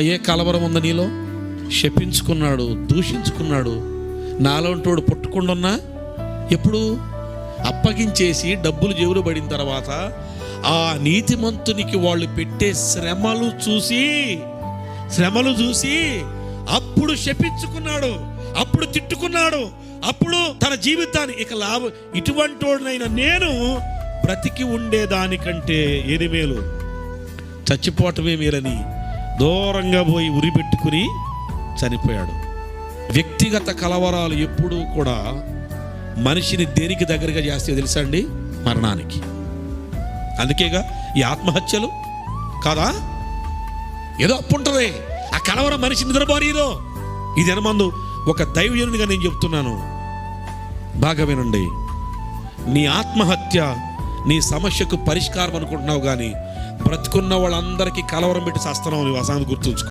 ఏ కలవరం ఉంది నీలో? శపించుకున్నాడు, దూషించుకున్నాడు. నాలోంటోడు పుట్టకుండా ఎప్పుడు అప్పగించేసి డబ్బులు జేబులో పడిన తర్వాత ఆ నీతిమంతునికి వాళ్ళు పెట్టే శ్రమలు చూసి అప్పుడు శపించుకున్నాడు, అప్పుడు తిట్టుకున్నాడు, అప్పుడు తన జీవితాన్ని ఇక లాభం ఇటువంటి వాడినైనా నేను బ్రతికి ఉండేదానికంటే ఏది మేలు, చచ్చిపోవటమే మేలని దూరంగా పోయి ఉరిపెట్టుకుని చనిపోయాడు. వ్యక్తిగత కలవరాలు ఎప్పుడూ కూడా మనిషిని దేనికి దగ్గరగా చేస్తే తెలుసా అండి? మరణానికి. అందుకేగా ఈ ఆత్మహత్యలు కాదా? ఏదో అప్పుంటుంది ఆ కలవరం మనిషి నిద్రపోనీదో. ఇది అనమందు ఒక దైవజనునిగా నేను చెప్తున్నాను, బాగా వినండి. నీ ఆత్మహత్య నీ సమస్యకు పరిష్కారం అనుకుంటున్నావు, కానీ బ్రతుకున్న వాళ్ళందరికీ కలవరం పెట్టి చేస్తున్నావు. నువ్వు అసలు గుర్తుంచుకో.